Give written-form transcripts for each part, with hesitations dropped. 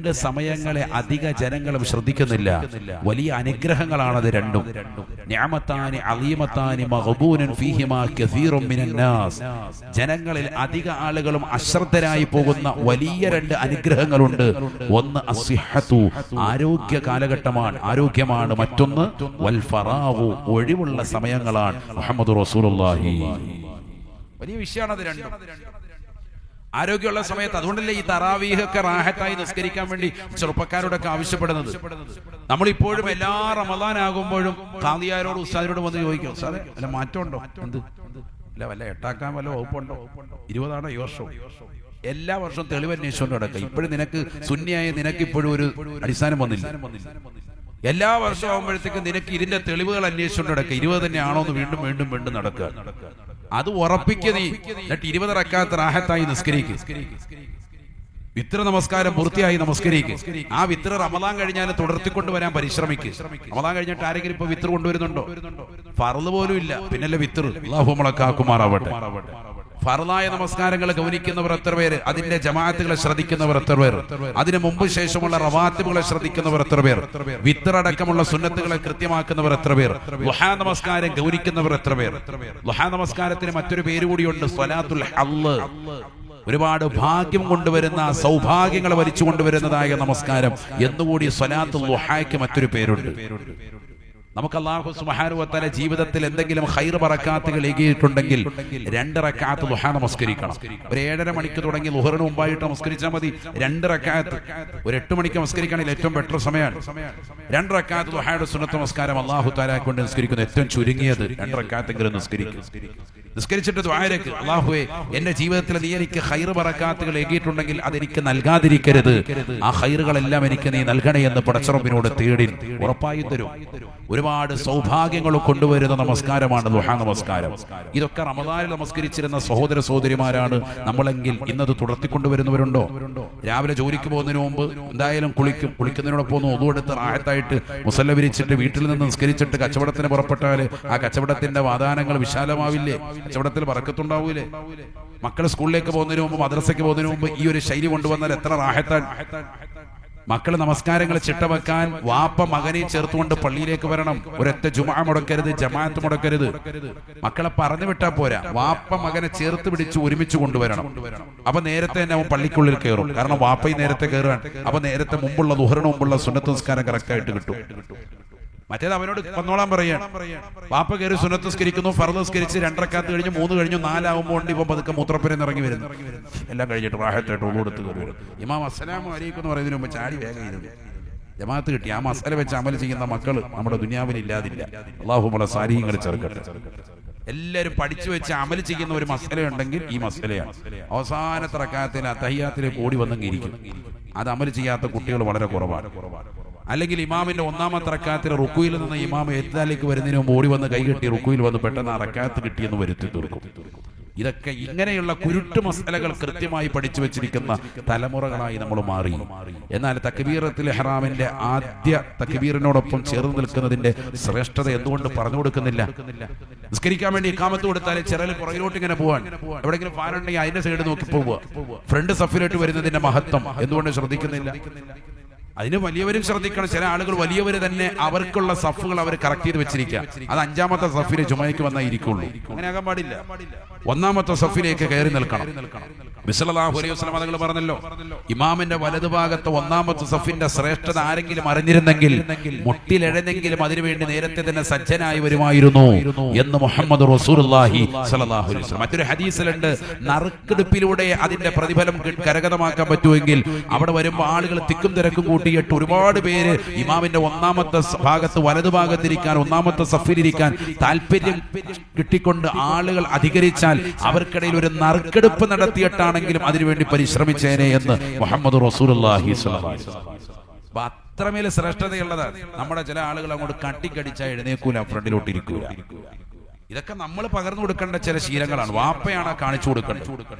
രണ്ട് സമയങ്ങളെ അധിക ജനങ്ങളും ശ്രദ്ധിക്കുന്നില്ല. വലിയ അനുഗ്രഹങ്ങളാണത് രണ്ടും. നിഅമത്താനി അളീമത്താനി മഗ്ബൂനൻ ഫീഹിമാ കസീറുൻ മിനൻ നാസ്. ജനങ്ങളിൽ അധിക ആളുകളും അശ്രദ്ധരായി പോകുന്ന വലിയ രണ്ട് അനുഗ്രഹങ്ങളുണ്ട്. ഒന്ന് അസ്സിഹ്ഹതു, ആരോഗ്യ കാലഘട്ടമാണ്, ആരോഗ്യമാണ്. മറ്റൊന്ന് വൽ ഫറാഗു, ഒഴിവുള്ള സമയങ്ങളാണ്. മുഹമ്മദ് റസൂലുള്ളാഹി വലിയ വിഷയമാണത് രണ്ടും. ആരോഗ്യമുള്ള സമയത്ത്. അതുകൊണ്ടല്ലേ ഈ തറാവീഹൊക്കെ റാഹത്തായി നിസ്കരിക്കാൻ വേണ്ടി ചെറുപ്പക്കാരോടൊക്കെ ആവശ്യപ്പെടുന്നത്. നമ്മളിപ്പോഴും എല്ലാ റമദാൻ ആകുമ്പോഴും ഖാദിയാരോട് ഉസ്താദിനോട് വന്ന് ചോദിക്കും, സാറേ അല്ല മാറ്റമുണ്ടോ, എന്ത് അല്ല വല്ല എട്ടാക്കാൻ വല്ല വകുപ്പുണ്ടോ, 20 ആണോ ഈ വർഷം? എല്ലാ വർഷവും തെളിവ് അന്വേഷിച്ചുകൊണ്ട് കിടക്കുക. ഇപ്പോഴും നിനക്ക് സുന്നിയായ നിനക്ക് ഇപ്പോഴും ഒരു അടിസ്ഥാനം വന്നില്ല. എല്ലാ വർഷവും ആകുമ്പോഴത്തേക്കും നിനക്ക് ഇതിന്റെ തെളിവുകൾ അന്വേഷിച്ചുകൊണ്ട് കിടക്കുക. 20 തന്നെയാണോ എന്ന് വീണ്ടും വീണ്ടും വീണ്ടും നടക്കുക. അത് ഉറപ്പിക്കുക നീ. എന്നിട്ട് 20 റക്അത്ത് റാഹത്തായി നിസ്കരിക്കുക. വിത്ര നമസ്കാരം പൂർത്തിയായി നമസ്കരിക്കുക. ആ വിത്ര റമദാൻ കഴിഞ്ഞാൽ തുടർത്തിക്കൊണ്ടുവരാൻ പരിശ്രമിക്കുക. റമദാൻ കഴിഞ്ഞിട്ട് ആരെങ്കിലും ഇപ്പൊ വിത്ര കൊണ്ടുവരുന്നുണ്ടോ? ഫർള് പോലും ഇല്ല, പിന്നല്ലേ വിത്ര. അല്ലാഹു നമ്മളെ കാക്കുമാറാവട്ടെ. ഫർളായ നമസ്കാരങ്ങൾ ഗൗനിക്കുന്നവർ എത്ര പേര്? അതിന്റെ ജമാഅത്തുകളെ ശ്രദ്ധിക്കുന്നവർ എത്ര പേർ? അതിന് മുമ്പ് ശേഷമുള്ള റവാത്തിബുകളെ ശ്രദ്ധിക്കുന്നവർ എത്ര പേർ? വിത്ർ അടക്കമുള്ള സുന്നത്തുകളെ കൃത്യമാക്കുന്നവർ എത്ര പേർ? ദുഹാ നമസ്കാരം ഗൗനിക്കുന്നവർ എത്ര പേർ? ദുഹാ നമസ്കാരത്തിന് മറ്റൊരു പേര് കൂടിയുണ്ട്, സ്വലാത്തുൽ ഹല്ല്. ഒരുപാട് ഭാഗ്യം കൊണ്ടുവരുന്ന, സൗഭാഗ്യങ്ങൾ വലിച്ചു കൊണ്ടുവരുന്നതായ നമസ്കാരം എന്നുകൂടി സ്വലാത്തുൽ ദുഹായ്ക്ക് മറ്റൊരു പേരുണ്ട്. നമുക്ക് അല്ലാഹു സുബ്ഹാനഹു വ തആല ജീവിതത്തിൽ എന്തെങ്കിലും ഖൈർ ബറകാത്തുകൾ ഏകിയിട്ടുണ്ടെങ്കിൽ 2 റക്അത്ത് ദുഹാ നമസ്കരിക്കണം. ഒരു 7:30 മണിക്ക് തുടങ്ങി ളുഹറിന് മുമ്പായിട്ട് നമസ്കരിച്ചാൽ മതി. 2 റക്അത്ത്. ഒരു 8 മണിക്ക് നമസ്കരിക്കുകയാണെങ്കിൽ ഏറ്റവും ബെറ്റർ സമയമാണ്. 2 റക്അത്ത് ദുഹായുടെ സുന്നത്ത് നമസ്കാരം അല്ലാഹു തആല കൊണ്ട് നിസ്കരിക്കുന്ന ഏറ്റവും ചുരുങ്ങിയത് 2 റക്അത്തെങ്കിലും നിസ്കരിക്കും. നിസ്കരിച്ചിട്ട് ദുആയിലേക്ക്, അല്ലാഹുവേ എന്റെ ജീവിതത്തിൽ നീ എനിക്ക് ഖൈർ ബറകാത്തുകൾ ഏകിയിട്ടുണ്ടെങ്കിൽ അതെനിക്ക് നൽകാതിരിക്കരുത്. ആ ഖൈറുകളെല്ലാം എനിക്ക് നീ നൽകണേ എന്ന് പടച്ചറബ്ബിനോട് തേടി ഉറപ്പായി തരും. ഒരുപാട് സൗഭാഗ്യങ്ങൾ കൊണ്ടുവരുന്ന നമസ്കാരമാണ് ദുഹാ നമസ്കാരം. ഇതൊക്കെ റമദാനിൽ നമസ്കരിച്ചിരുന്ന സഹോദര സഹോദരിമാരാണ് നമ്മളെങ്കിൽ ഇന്നത് തുടർത്തിക്കൊണ്ടുവരുന്നവരുണ്ടോ? രാവിലെ ജോലിക്ക് പോകുന്നതിന് മുമ്പ് എന്തായാലും കുളിക്കും. കുളിക്കുന്നതിനോടൊപ്പം ഒതു എടുത്ത് റാഹത്തായിട്ട് മുസല്ല വിരിച്ചിട്ട് വീട്ടിൽ നിന്ന് നിസ്കരിച്ചിട്ട് കച്ചവടത്തിന് പുറപ്പെട്ടാൽ ആ കച്ചവടത്തിന്റെ വാതാനങ്ങൾ വിശാലമാവില്ലേ? കച്ചവടത്തിൽ ബറക്കത്തുണ്ടാവൂലേ? മക്കൾ സ്കൂളിലേക്ക് പോകുന്നതിന് മുമ്പ്, മദ്രസയ്ക്ക് പോകുന്നതിന് മുമ്പ് ഈ ഒരു ശൈലി കൊണ്ടുവന്നാൽ എത്ര റാഹത്താണ്. മക്കൾ നമസ്കാരങ്ങൾ ചിട്ടവെക്കാൻ വാപ്പ മകനെ ചേർത്തുകൊണ്ട് പള്ളിയിലേക്ക് വരണം. ഒരൊറ്റ ജുമാ മുടക്കരുത്, ജമാഅത്ത് മുടക്കരുത്. മക്കളെ പറഞ്ഞു വിട്ടാൽ പോരാ, വാപ്പ മകനെ ചേർത്ത് പിടിച്ച് ഒരുമിച്ച് കൊണ്ടുവരണം. അപ്പൊ നേരത്തെ തന്നെ അവൻ പള്ളിക്കുള്ളിൽ കയറും. കാരണം വാപ്പയും നേരത്തെ കയറാൻ. അപ്പൊ നേരത്തെ മുമ്പുള്ള ദുഹറിന് മുമ്പുള്ള സുന്നത്ത് നിസ്കാരം കറക്റ്റ് ആയിട്ട് കിട്ടും. മറ്റേത് അവനോട് വന്നോളാൻ പറയാണ്. വാപ്പ കയറി സുന്നത്ത് നിസ്കരിക്കുന്നു, ഫർദ് നിസ്കരിച്ച് 2 റക്അത്ത് കഴിഞ്ഞ് 3 കഴിഞ്ഞു 4 ആകുമ്പോൾ ഇപ്പൊ പതുക്കെ മൂത്രപ്പുരയിൽ ഇറങ്ങി വരുന്നു. എല്ലാം കഴിഞ്ഞിട്ട് റാഹത്തായിട്ട് ഉള്ളു കൊടുത്ത് കയറി വരും. ഇമാം അസ്സലാമു അലൈക്കും എന്ന് പറയുന്നതിന് മുമ്പ് ചാടി വേഗം ഇരുന്നു. ജമാഅത്ത് കിട്ടി. ആ മസാല വെച്ച് അമൽ ചെയ്യുന്ന മക്കൾ നമ്മുടെ ദുനിയാവിൽ ഇല്ലാതില്ല. അല്ലാഹു നമ്മളെ സാലിഹീങ്ങൾ ചേർക്കട്ടെ. എല്ലാവരും പഠിച്ചു വെച്ച് അമൽ ചെയ്യുന്ന ഒരു മസല ഉണ്ടെങ്കിൽ ഈ മസലയാണ്. അവസാനത്തെ റക്അത്തിൽ തഹിയ്യാത്തിലേക്ക് ഓടി വന്നെങ്കിരിക്കും. അത് അമൽ ചെയ്യാത്ത കുട്ടികൾ വളരെ കുറവാണ്. അല്ലെങ്കിൽ ഇമാമിന്റെ 1ാമത്തെ റക്അത്തിൽ റുക്കുയിൽ നിന്ന് ഇമാം എത്താലേക്ക് വരുന്നതിന് മുമ്പ് ഓടി വന്ന് കൈകെട്ടി റുക്കുയിൽ വന്ന് പെട്ടെന്ന് ആ റക്അത്ത് കിട്ടിയെന്ന് വരുത്തി തീർക്കും. ഇതൊക്കെ ഇങ്ങനെയുള്ള കുരുട്ട് മസലകൾ കൃത്യമായി പഠിച്ചു വെച്ചിരിക്കുന്ന തലമുറകളായി നമ്മൾ മാറി. എന്നാൽ തക്ബീറത്തുൽ ഇഹ്റാമിന്റെ ആദ്യ തക്ബീറിനോടൊപ്പം ചേർന്ന് നിൽക്കുന്നതിന്റെ ശ്രേഷ്ഠത എന്തുകൊണ്ട് പറഞ്ഞു കൊടുക്കുന്നില്ല? നിസ്കരിക്കാൻ വേണ്ടി ഇഖാമത്ത് കൊടുത്താൽ ചിറൽ പുറകിലോട്ട് ഇങ്ങനെ പോവാൻ, എവിടെയെങ്കിലും ഫാൻ ഉണ്ടെങ്കിൽ അതിന്റെ സൈഡ് നോക്കി പോവുക. ഫ്രണ്ട് സഫിലോട്ട് വരുന്നതിന്റെ മഹത്വം എന്തുകൊണ്ട് ശ്രദ്ധിക്കുന്നില്ല? അതിന് വലിയവരും ശ്രദ്ധിക്കണം. ചില ആളുകൾ വലിയവര് തന്നെ അവർക്കുള്ള സഫുകൾ അവർ കറക്റ്റ് ചെയ്ത് വെച്ചിരിക്കുക. അത് 5ാമത്തെ സഫിലെ ജുമയ്ക്ക് വന്നാൽ ഇരിക്കുള്ളൂ. അങ്ങനെയാകാൻ പാടില്ല. 1ാമത്തെ സഫിലേക്ക് കയറി നിൽക്കണം. നബി സല്ലല്ലാഹു അലൈഹി വസല്ലം തങ്ങൾ പറഞ്ഞല്ലോ, ഇമാമിന്റെ വലതുഭാഗത്ത് 1ാമത്തെ സഫിന്റെ ശ്രേഷ്ഠത ആരെങ്കിലും അറിഞ്ഞിരുന്നെങ്കിൽ മുട്ടിലെഴനെങ്കിലും അതിനുവേണ്ടി നേരത്തെ തന്നെ സജ്ജനായി വരുമായിരുന്നു എന്ന് മുഹമ്മദ് റസൂലുള്ളാഹി സ്വല്ലല്ലാഹു അലൈഹി വസല്ലം. മറ്റൊരു ഹദീസിലുണ്ട്, നറുക്കെടുപ്പിലൂടെ അതിന്റെ പ്രതിഫലം കരഗതമാക്കാൻ പറ്റുമെങ്കിൽ അവിടെ വരുമ്പോൾ ആളുകൾ തിക്കും തിരക്കും കൂട്ടിയിട്ട് ഒരുപാട് പേര് ഇമാമിന്റെ 1ാമത്തെ ഭാഗത്ത് വലതുഭാഗത്തിരിക്കാൻ, 1ാമത്തെ സഫിലിരിക്കാൻ താല്പര്യം കിട്ടിക്കൊണ്ട് ആളുകൾ അധികരിച്ചാൽ അവർക്കിടയിൽ ഒരു നറുക്കെടുപ്പ് നടത്തിയിട്ടാണെങ്കിലും അതിനുവേണ്ടി പരിശ്രമിച്ചേനെ എന്ന് മുഹമ്മദ് റസൂലുള്ളാഹി സ്വല്ലല്ലാഹു അലൈഹി വസല്ലം. അപ്പൊ അത്രമേൽ ശ്രേഷ്ഠതയുള്ളതാണ്. നമ്മുടെ ചില ആളുകൾ അങ്ങോട്ട് കട്ടിക്കടിച്ചാൽ എഴുന്നേക്കൂല, ഫ്രണ്ടിലോട്ട് ഇരിക്കൂല. ഇതൊക്കെ നമ്മൾ പകർന്നു കൊടുക്കേണ്ട ചില ശീലങ്ങളാണ്. വാപ്പയാണ് കാണിച്ചു കൊടുക്കേണ്ടത്.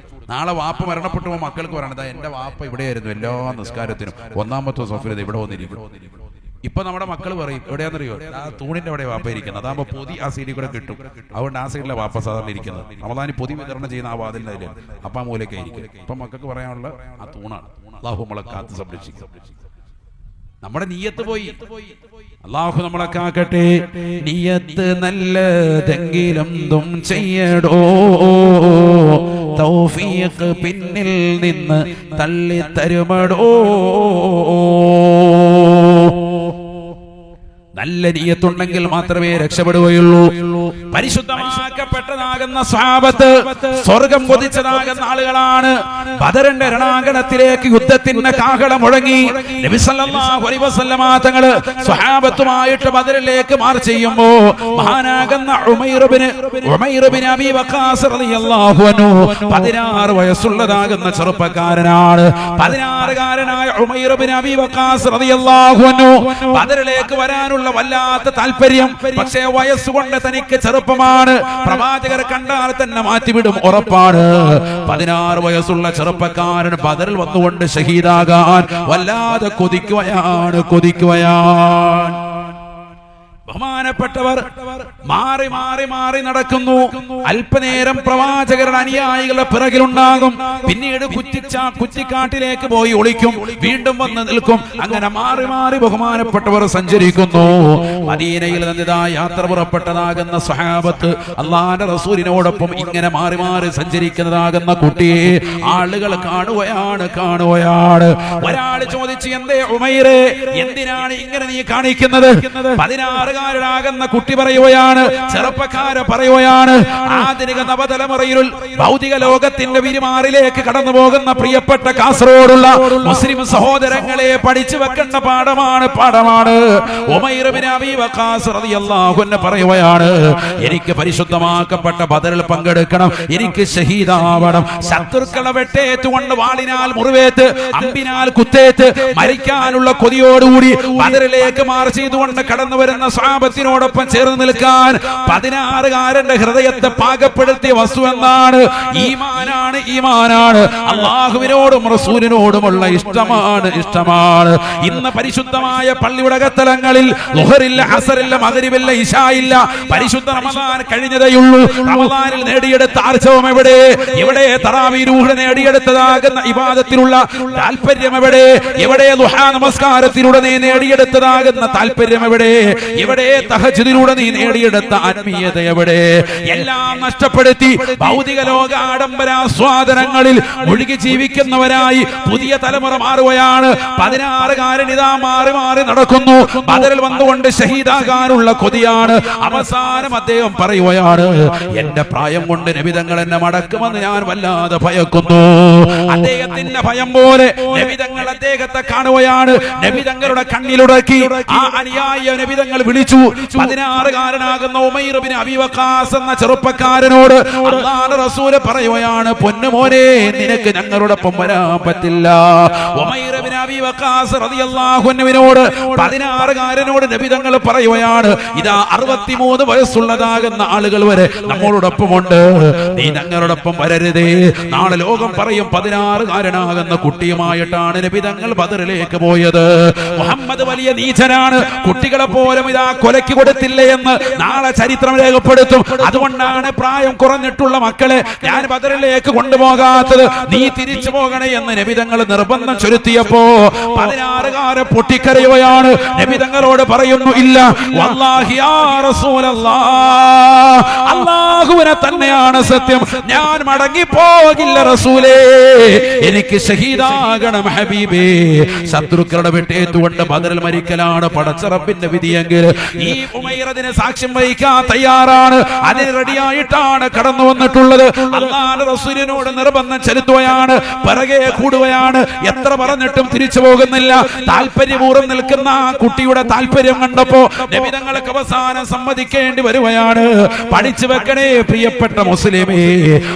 നാളെ വാപ്പ മരണപ്പെട്ടുമ്പോൾ മക്കൾക്ക് പറയണത്, എന്റെ വാപ്പ ഇവിടെയായിരുന്നു എല്ലാ നിസ്കാരത്തിനും, 1ാമത്തെ സഫിൽ ഇവിടെ വന്നിരിക്കും. ഇപ്പൊ നമ്മുടെ മക്കൾ പറയും എവിടെയാണെന്നറിയോ, ആ തൂണിന്റെ അവിടെ വാപ്പ ഇരിക്കുന്നത്, അതാകുമ്പോ പൊതി ആ സൈഡിൽ കൂടെ കിട്ടും, അതുകൊണ്ട് ആ സൈഡിലെ വാപ്പ സാധാരണ ഇരിക്കുന്നത്. റമദാനി പൊതി വിതരണം ചെയ്യുന്ന ആ വാതിലിന്റെ അതിൽ അപ്പ ആ മൂലൊക്കെ ആയിരിക്കും. ഇപ്പൊ മക്കൾക്ക് പറയാനുള്ള ആ തൂണാണ്. അല്ലാഹു നമ്മളെ കാത്ത് സംരക്ഷിക്കും. നമ്മുടെ നിയ്യത്ത് പോയി. അല്ലാഹു നമ്മളെ കാക്കട്ടെ. നിയ്യത്ത് നല്ലതെങ്കിലും തും ചെയ്യടോ, തൗഫീഖ് പിന്നിൽ നിന്ന് തള്ളി തരുമടോ. നല്ല നിയ്യത്തുണ്ടെങ്കിൽ മാത്രമേ രക്ഷപ്പെടുകയുള്ളൂ. പരിശുദ്ധമാക്കപ്പെട്ടതാകുന്ന സ്വഹാബത്ത് സ്വർഗം കൊതിച്ചതാകുന്ന ആളുകളാണ്. ബദറിന്റെ രണാങ്കണത്തിലേക്ക് യുദ്ധത്തിന്റെ കാഹളം മുഴങ്ങി. നബി സല്ലല്ലാഹു അലൈഹി വസല്ലമ തങ്ങൾ സ്വഹാബത്തുമായിട്ട് ബദറിലേക്ക് മാർച്ച് ചെയ്യുമ്പോ മഹാനാകുന്ന ഉമൈർ ഇബ്നു അബീ വഖാസ് റളിയല്ലാഹു അൻഹു 16 വയസ്സുള്ളതാകുന്ന ചെറുപ്പക്കാരനാണ്. 16കാരനായ ഉമൈർ ഇബ്നു അബീ വഖാസ് റളിയല്ലാഹു അൻഹു ബദറിലേക്ക് വരാനുള്ള വല്ലാത്ത താല്പര്യം. പക്ഷേ വയസ്സുകൊണ്ട് തനിക്ക് ചെറുപ്പമാണ്. പ്രവാചകരെ കണ്ടാൽ തന്നെ മാറ്റിവിടും, ഉറപ്പാണ്. 16 വയസ്സുള്ള ചെറുപ്പക്കാരൻ ബദറിൽ വന്നുകൊണ്ട് ഷഹീദാകാൻ വല്ലാതെ കൊതിക്കുകയാണ്. ബഹുമാനപ്പെട്ടവർ മാറി മാറി മാറി നടക്കുന്നു. അല്പനേരം പ്രവാചകരുടെ അനുയായികളുടെ പിറകിലുണ്ടാകും. പിന്നീട് കുറ്റിക്കാട്ടിലേക്ക് പോയി ഒളിക്കും, വീണ്ടും വന്ന് നിൽക്കും. അങ്ങനെ മാറി മാറി ബഹുമാനപ്പെട്ടവർ സഞ്ചരിക്കുന്നു. മദീനയിൽ നിന്നിതാ യാത്ര പുറപ്പെട്ടതാകുന്ന സ്വഹാബത്ത് അല്ലാഹുവിന്റെ റസൂലിനോടൊപ്പം ഇങ്ങനെ മാറി മാറി സഞ്ചരിക്കുന്നതാകുന്ന കുട്ടിയെ ആളുകൾ കാണുകയാണ്. ഒരാൾ ചോദിച്ചു, എന്തേ ഉമൈറേ, എന്തിനാണ് ഇങ്ങനെ നീ കാണിക്കുന്നത്? 16കാരനാകുന്ന കുട്ടി പറയുകയാണ്, ചെറുപ്പക്കാര് പറയുകയാണ്, ആധുനിക നവതലമുറയിൽ ഭൗതിക ലോകത്തിന്റെ വിരിമാറിലേക്ക് കടന്നു പോകുന്ന പ്രിയപ്പെട്ട കാസർഗോഡുള്ള മുസ്ലിം സഹോദരങ്ങളെ പഠിച്ചു വെക്കേണ്ട പാഠമാണ്. ഉമൈർ ഇബ്നു അബീ വഖാസ് റളിയല്ലാഹു അൻഹു പറയുകയാണ്, എനിക്ക് പരിശുദ്ധമാക്കപ്പെട്ട ബദറിൽ പങ്കെടുക്കണം, എനിക്ക് ഷഹീദാവണം. ശത്രുക്കളെ വെട്ടേറ്റുകൊണ്ട് വാളിനാൽ മുറിവേറ്റ് അമ്പിനാൽ കുത്തേറ്റ് മരിക്കാനുള്ള കൊതിയോടുകൂടി ബദറിലേക്ക് മാർച്ച് ചെയ്തുകൊണ്ട് കടന്നു വരുന്ന സ്വഹാബത്തിനോടൊപ്പം ചേർന്ന് നിൽക്കാൻ 16കാരന്റെ ഹൃദയത്തെ പാകപ്പെടുത്തിയ വസ്തു എന്നാണ് ഈമാനാണ്. അല്ലാഹുവിനോടും റസൂലിനോടുമുള്ള ഇഷ്ടമാണ്. ഇന്ന് പരിശുദ്ധമായ പള്ളിയുടെ അകത്തലങ്ങളിൽ ളുഹറില്ല, അസറില്ല, മഗ്രിബില്ല, ഇശായില്ല. പരിശുദ്ധ റമദാൻ കഴിഞ്ഞതേയുള്ളൂ. റമദാനിൽ നേടിയെടുത്ത ആർജവം എവിടെ? തറാവീഹ് നേടിയെടുത്തതാകുന്ന ഇബാദത്തിലുള്ള താല്പര്യം എവിടെ? ദുഹാ നമസ്കാരത്തിലൂടെ നീ നേടിയെടുത്തതാകുന്ന താല്പര്യം എവിടെ? തഹജ്ജുദിലൂടെ നീ നേടിയെടുത്ത ആത്മീയത എവിടെ? എല്ലാം നഷ്ടപ്പെടുത്തി ഭൗതിക ലോക ആഡംബരാസ്വാദനങ്ങളിൽ മുഴുകി ജീവിക്കുന്നവരായി പുതിയ തലമുറ മാറുകയാണ്. 16കാരൻ ഇതാ മാറി മാറി നടക്കുന്നു. ബദറിൽ വന്നുകൊണ്ട് ഷഹീദാകാനുള്ള കൊതിയാണ്. അവസാനം അദ്ദേഹം പറയുകയാണ്, എന്റെ പ്രായം കൊണ്ട് നബി തങ്ങൾ എന്നെ മടക്കുമെന്ന് ഞാൻ വല്ലാതെ ഭയക്കുന്നു. അദ്ദേഹത്തിന്റെ ഭയം പോലെ നബി തങ്ങൾ അദ്ദേഹത്തെ കാണുകയാണ്. നബി തങ്ങളുടെ കണ്ണിലുടക്കി ആ അനുയായി നബി തങ്ങൾ വിളിച്ചു. 16കാരനാകുന്ന ഉമൈർ ഇബ്നു അബീ വഖാസ് എന്ന ചെറുപ്പക്കാരനോട് അല്ലാഹുവിന്റെ റസൂൽ പറയുകയാണ്, പൊന്നുമോനെ, നിനക്ക് ഞങ്ങളോടൊപ്പം വരാൻ പറ്റില്ല. ഉമൈർ ഇബ്നു അബീ വഖാസ് റളിയല്ലാഹു അൻഹുവിനോട് 16കാരനോട് നബി തങ്ങൾ പറയുകയാണ്, ഇതാ 63 വയസ്സുള്ളതാകുന്ന ആളുകൾ വരെ നമ്മളോടൊപ്പമുണ്ട്, നീ ഞങ്ങളോടൊപ്പം വരരുതേ. നാളെ ലോകം പറയും 16കാരനാകുന്ന കുട്ടിയുമായിട്ടാണ് നബി തങ്ങൾ ബദറിലേക്ക് പോയത്. മുഹമ്മദ് വലിയ നീചനാണ്, കുട്ടികളെ പോലും ഇതാ കൊലയ്ക്ക് കൊടുത്തില്ലേ എന്ന് നാളെ ചരിത്രം രേഖപ്പെടുത്തും. അതുകൊണ്ടാണ് പ്രായം കുറഞ്ഞിട്ടുള്ള മക്കളെ ഞാൻ ബദറിലേക്ക് കൊണ്ടുപോകാത്തത്, നീ തിരിച്ചു പോകണേ എന്ന് നബി തങ്ങൾ നിർബന്ധം ചൊരുത്തിയപ്പോ 16കാരൻ പൊട്ടിക്കരയുകയാണ്. നബി തങ്ങളോട് പറയുന്നു, ഇല്ല വല്ലാഹി യാ റസൂലല്ലാഹ്, അല്ലാഹുവിനെ തന്നെയാണ് സത്യം, ഞാൻ മടങ്ങി പോകില്ല റസൂലേ, എനിക്ക് ഷഹീദാകണം ഹബീബേ. ശത്രുക്കളുടെ വെട്ടേറ്റുകൊണ്ട് ബദറിൽ മരിക്കലാണ് പടച്ച റബ്ബിന്റെ വിധിയെങ്കിൽ ഈ ഉമൈർ അതിന് സാക്ഷ്യം വഹിക്കാൻ തയ്യാറാണ്. അതിന് റെഡിയായിട്ടാണ് കടന്നു വന്നിട്ടുള്ളത്. അല്ലാഹുവിന്റെ റസൂലിനോട് നിർബന്ധം ചെലുത്തുകയാണ്, പിറകെ കൂടുകയാണ്. എത്ര പറഞ്ഞിട്ടും തിരിച്ചു പോകുന്നില്ല. താല്പര്യപൂർവ്വം നിൽക്കുന്ന ആ കുട്ടിയുടെ താല്പര്യം കണ്ടപ്പോ നബി തങ്ങൾക്ക് അവസാനം സമ്മതിക്കേണ്ടി വരുകയാണ്. പഠിച്ചു വെക്കണേ പ്രിയപ്പെട്ട മുസ്ലിമേ,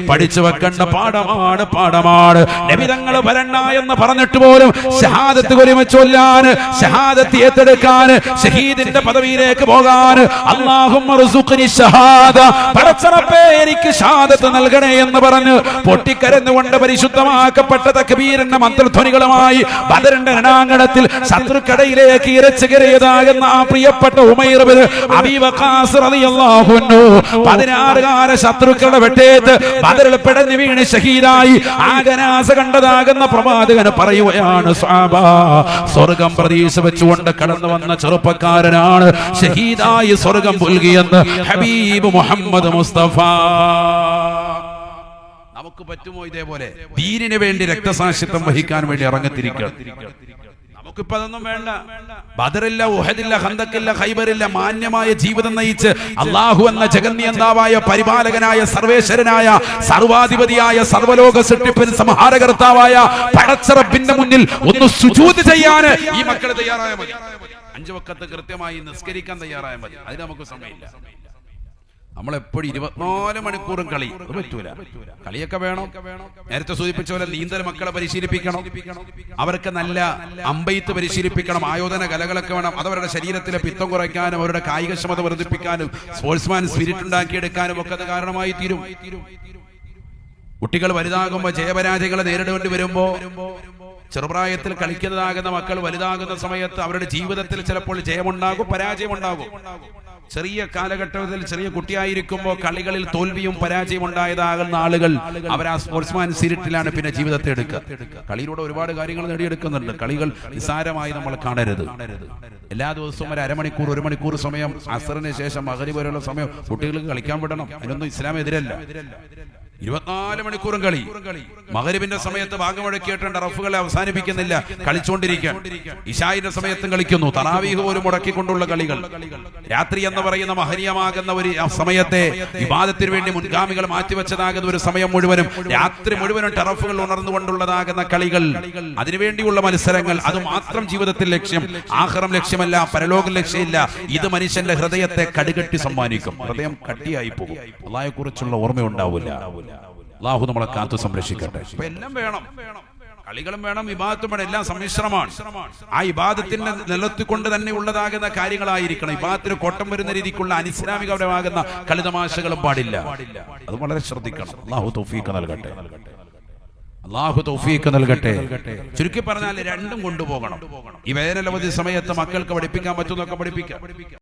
പഠിച്ചു വെക്കേണ്ട പാഠമാണ്. നബി തങ്ങൾ വരണ്ട എന്ന് പറഞ്ഞിട്ട് പോലും ഷഹാദത്ത് ഒരുമിച്ച് ചൊല്ലാൻ, ഷഹാദത്ത് ഏറ്റെടുക്കാൻ, ഷഹീദിന്റെ പദവിയിലെ പദവിയിലേക്ക് പോകാൻ അല്ലാഹുമ്മ ർസുഖ്നി ഷഹാദ, പടച്ചറബ്ബേ എനിക്ക് ഷഹാദത്ത് നൽകണേ എന്ന് പറഞ്ഞ് പൊട്ടിക്കരഞ്ഞുകൊണ്ട് പരിശുദ്ധമാക്കപ്പെട്ട തക്ബീറിന്റെ മന്ത്രധ്വനികളുമായി ബദറിന്റെ രണാങ്കണത്തിൽ ശത്രുക്കടയിലേക്ക് ഇരച്ചു കയറിയതാകുന്ന ആ പ്രിയപ്പെട്ട ഉമൈർ ഇബ്നു അബീ വഖാസ് റളിയല്ലാഹു അൻഹു 16 ശത്രുക്കളുടെ വെട്ടേറ്റ് ബദറിൽ പിടഞ്ഞു വീണ് ഷഹീദായി ആ ജനാസ കണ്ടതാകുന്ന പ്രവാചകൻ പറയുകയാണ്, സ്വഹാബ സ്വർഗം പ്രതീക്ഷ വെച്ചുകൊണ്ട് കടന്നു വന്ന ചെറുപ്പക്കാരനാണ് ഷഹീദായി സ്വർഗം പുൽകിയെന്ന് ഹബീബ് മുഹമ്മദ് മുസ്തഫ. നമുക്ക് പറ്റുമോ ഇതേപോലെ ദീനിന് വേണ്ടി രക്തസാക്ഷിത്വം വഹിക്കാൻ വേണ്ടി ഇറങ്ങിത്തിരിക്കുക? നമുക്കിപ്പോ അതൊന്നും വേണ്ട. ബദറില്ല, ഉഹദില്ല, ഖന്തക്കില്ല, ഖൈബറില്ല, മാന്യമായ ജീവിതം നയിച്ച് അല്ലാഹു എന്ന ജഗന്നിയന്താവായ പരിപാലകനായ സർവേശ്വരനായ സർവാധിപതിയായ സർവലോക സൃഷ്ടിപ്പിൻ സംഹാരകർത്താവായ പടച്ചറബിന്റെ മുന്നിൽ ഒന്ന് സുജൂദ് ചെയ്യാൻ ഈ മക്കൾ തയ്യാറായാൽ മതി. 5 വഖത്ത് കൃത്യമായി നിസ്കരിക്കാൻ തയ്യാറായാൽ മതി. അതിന് നമുക്ക് സമയമില്ല. നമ്മളെപ്പോഴും 24 മണിക്കൂറും കളി, അത് പറ്റൂല. കളിയൊക്കെ വേണം. നേരത്തെ സൂചിപ്പിച്ച പോലെ നീന്തൽ മക്കളെ പരിശീലിപ്പിക്കണം, അവർക്ക് നല്ല അമ്പെയ്ത്ത് പരിശീലിപ്പിക്കണം, ആയോധന കലകളൊക്കെ വേണം. അതവരുടെ ശരീരത്തിലെ പിത്തം കുറയ്ക്കാനും അവരുടെ കായികക്ഷമത വർദ്ധിപ്പിക്കാനും സ്പോർട്സ്മാൻ സ്പിരിറ്റ് ഉണ്ടാക്കിയെടുക്കാനും ഒക്കെ അത് കാരണമായി തീരും. കുട്ടികൾ വലുതാകുമ്പോൾ ജയപരാജയങ്ങളെ നേരിടേണ്ടി വരുമ്പോ ചെറുപ്രായത്തിൽ കളിക്കുന്നതാകുന്ന മക്കൾ വലുതാകുന്ന സമയത്ത് അവരുടെ ജീവിതത്തിൽ ചിലപ്പോൾ ജയമുണ്ടാകും, പരാജയമുണ്ടാകും. ചെറിയ കാലഘട്ടത്തിൽ ചെറിയ കുട്ടിയായിരിക്കുമ്പോൾ കളികളിൽ തോൽവിയും പരാജയം ഉണ്ടായതാകുന്ന ആളുകൾ അവർ ആ സ്പോർട്സ്മാൻ സ്പിരിറ്റിലാണ് പിന്നെ ജീവിതത്തെ എടുക്കുക. കളിയിലൂടെ ഒരുപാട് കാര്യങ്ങൾ നേടിയെടുക്കുന്നുണ്ട്. കളികൾ നിസ്സാരമായി നമ്മൾ കാണരുത്. എല്ലാ ദിവസവും ഒരു അരമണിക്കൂർ 1 മണിക്കൂർ സമയം അസറിന് ശേഷം മഗ്രിബ് വരെയുള്ള സമയം കുട്ടികൾക്ക് കളിക്കാൻ വിടണം. അതിനൊന്നും ഇസ്ലാം എതിരല്ല. 24 മണിക്കൂറും കളി. മഗ്രിബിന്റെ സമയത്ത് ഭാഗം മുടക്കിയിട്ടുണ്ട്, റഫുകളെ അവസാനിപ്പിക്കുന്നില്ല, കളിച്ചുകൊണ്ടിരിക്കാൻ. ഇശായിന്റെ സമയത്തും കളിക്കുന്നു. തറാവീഹ് പോലും മുടക്കിക്കൊണ്ടുള്ള കളികൾ. രാത്രി എന്ന് പറയുന്ന മഹനീയമാകുന്ന ഒരു സമയത്തെ ഇബാദത്തിന് വേണ്ടി മുൻഗാമികൾ മാറ്റിവെച്ചതാകുന്ന ഒരു സമയം മുഴുവനും, രാത്രി മുഴുവനും ടറഫുകൾ ഉണർന്നുകൊണ്ടുള്ളതാകുന്ന കളികൾ, അതിനുവേണ്ടിയുള്ള മത്സരങ്ങൾ, അത് മാത്രം ജീവിതത്തിൽ ലക്ഷ്യം. ആഖിറം ലക്ഷ്യമല്ല, പരലോകം ലക്ഷ്യമില്ല. ഇത് മനുഷ്യന്റെ ഹൃദയത്തെ കടുകട്ടി സമ്മാനിക്കും. ഹൃദയം കട്ടിയായി പോകും. അല്ലാഹയെ കുറിച്ചുള്ള ഓർമ്മയുണ്ടാവില്ല. അല്ലാഹു നമ്മളെ കാത്തു സംരക്ഷിക്കട്ടെ. എല്ലാം വേണം, കളികളും വേണം, ഇബാദത്തും വേണം, എല്ലാം സമ്മിശ്രമാണ്. ആ ഇബാദത്തിനെ നിലനിർത്തിക്കൊണ്ട് തന്നെ ഉള്ളതാകുന്ന കാര്യങ്ങളായിരിക്കണം. ഇബാദത്തിന് കോട്ടം വരുന്ന രീതിക്കുള്ള അനിസ്ലാമികപരമാകുന്ന കളിതമാശകളും പാടില്ല. അത് വളരെ ശ്രദ്ധിക്കണം. അല്ലാഹു തൗഫീഖ് നൽകട്ടെ. അല്ലാഹു തൗഫീഖ് നൽകട്ടെ. ചുരുക്കി പറഞ്ഞാൽ രണ്ടും കൊണ്ടുപോകണം. ഈ വേനലവധി സമയത്ത് മക്കൾക്ക് പഠിപ്പിക്കാൻ പറ്റുന്നൊക്കെ പഠിപ്പിക്കാം.